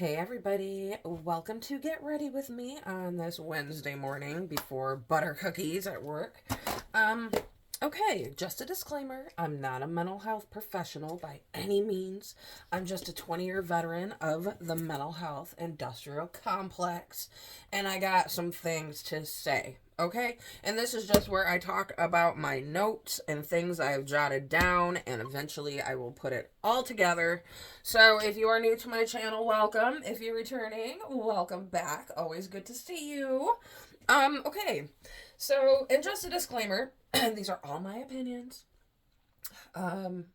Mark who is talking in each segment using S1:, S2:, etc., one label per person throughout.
S1: Hey everybody, welcome to Get Ready with me on this Wednesday morning before butter cookies at work. Okay, just a disclaimer, I'm not a mental health professional by any means. I'm just a 20-year veteran of the mental health industrial complex, and I got some things to say. Okay, and this is just where I talk about my notes and things I've jotted down, and eventually I will put it all together. So if you are new to my channel, welcome. If you're returning, welcome back. Always good to see you. Okay, so, and just a disclaimer, these are all my opinions, and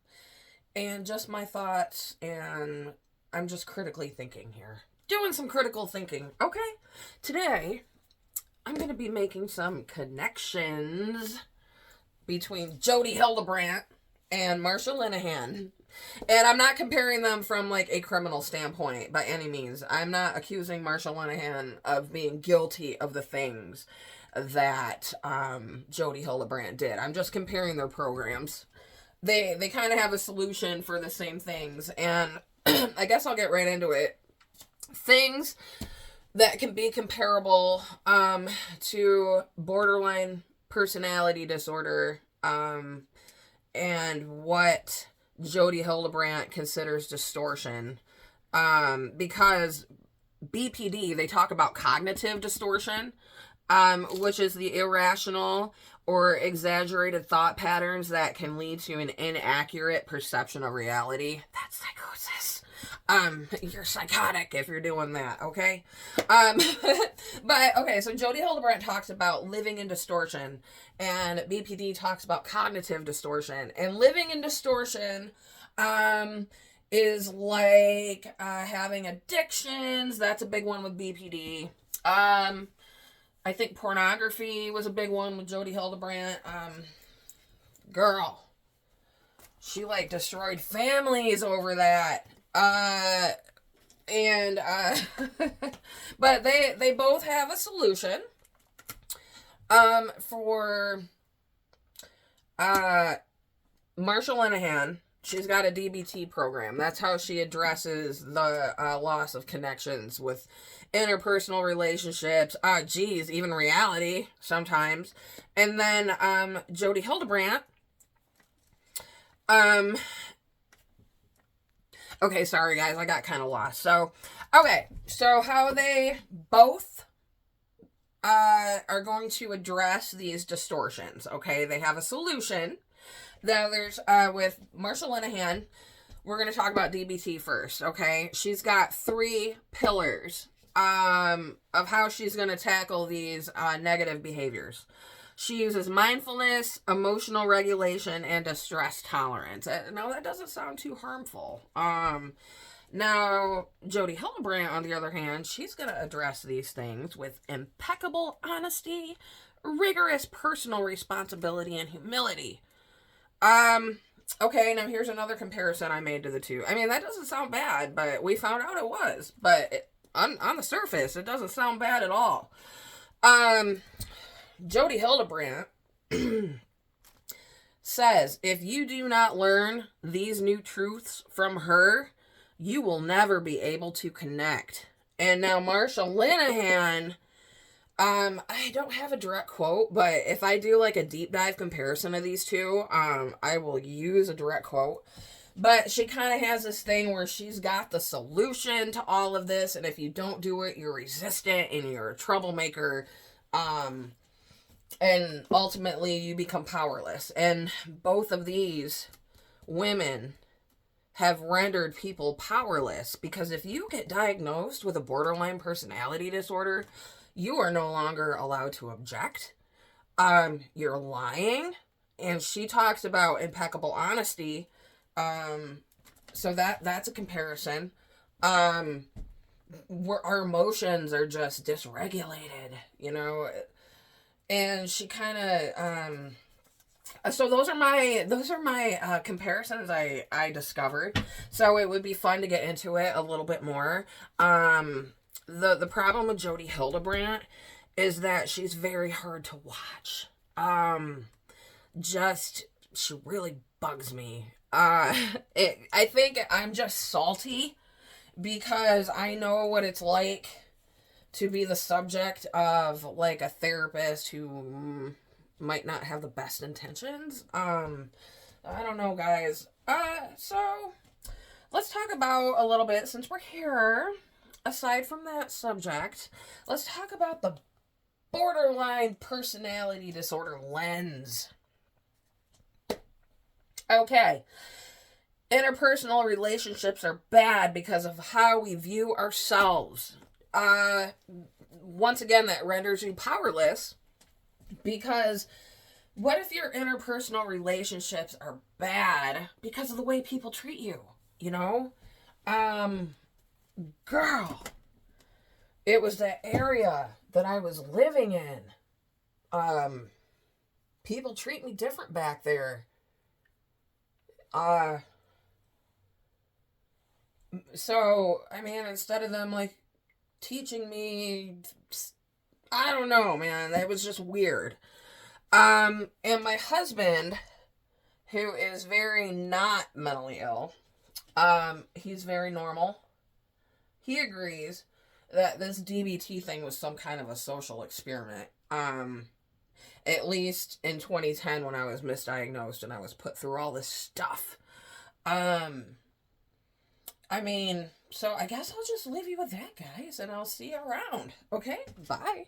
S1: just my thoughts, and I'm just critically thinking here. Doing some critical thinking, okay? Today, I'm going to be making some connections between Jodie Hildebrandt and Marsha Linehan. And I'm not comparing them from like a criminal standpoint by any means. I'm not accusing Marsha Linehan of being guilty of the things that Jodie Hildebrandt did. I'm just comparing their programs. They kind of have a solution for the same things. And I guess I'll get right into it. Things that can be comparable to borderline personality disorder and what Jodie Hildebrandt considers distortion, because BPD, they talk about cognitive distortion, which is the irrational or exaggerated thought patterns that can lead to an inaccurate perception of reality. That's psychosis. You're psychotic if you're doing that, okay? But, okay, so Jodie Hildebrandt talks about living in distortion, and BPD talks about cognitive distortion. And living in distortion, is like, having addictions. That's a big one with BPD. I think pornography was a big one with Jodie Hildebrandt. Girl, she, like, destroyed families over that. But they both have a solution, for, Marsha Linehan. She's got a DBT program. That's how she addresses the, loss of connections with interpersonal relationships, even reality sometimes. And then, Jodie Hildebrandt, okay, sorry guys, I got kind of lost. So, okay, so how they both are going to address these distortions, okay? They have a solution. Now there's, with Marsha Linehan, we're going to talk about DBT first, okay? She's got 3 pillars of how she's going to tackle these negative behaviors. She uses mindfulness, emotional regulation, and distress tolerance. Now, that doesn't sound too harmful. Now, Jodie Hildebrandt, on the other hand, she's going to address these things with impeccable honesty, rigorous personal responsibility, and humility. Okay, now here's another comparison I made to the two. I mean, that doesn't sound bad, but we found out it was. But on the surface, it doesn't sound bad at all. Jodie Hildebrandt says, if you do not learn these new truths from her, you will never be able to connect. And now Marsha Linehan, I don't have a direct quote, but if I do like a deep dive comparison of these two, I will use a direct quote. But she kind of has this thing where she's got the solution to all of this, and if you don't do it, you're resistant and you're a troublemaker. And ultimately you become powerless. And both of these women have rendered people powerless, because if you get diagnosed with a borderline personality disorder, you are no longer allowed to object. You're lying. And she talks about impeccable honesty. So that's a comparison. Where our emotions are just dysregulated, you know. And she kind of, so those are my comparisons I discovered. So it would be fun to get into it a little bit more. The problem with Jodie Hildebrandt is that she's very hard to watch. She really bugs me. I think I'm just salty because I know what it's like to be the subject of like a therapist who might not have the best intentions. I don't know, guys. So let's talk about a little bit, since we're here, aside from that subject, let's talk about the borderline personality disorder lens. Okay. Interpersonal relationships are bad because of how we view ourselves. Once again, that renders you powerless, because what if your interpersonal relationships are bad because of the way people treat you? You know? Girl, it was that area that I was living in. People treat me different back there. So, I mean, instead of them, like, teaching me, I don't know, man, that was just weird. And my husband, who is very not mentally ill, he's very normal. He agrees that this DBT thing was some kind of a social experiment. At least in 2010, when I was misdiagnosed and I was put through all this stuff. I mean, so I guess I'll just leave you with that, guys, and I'll see you around. Okay? Bye.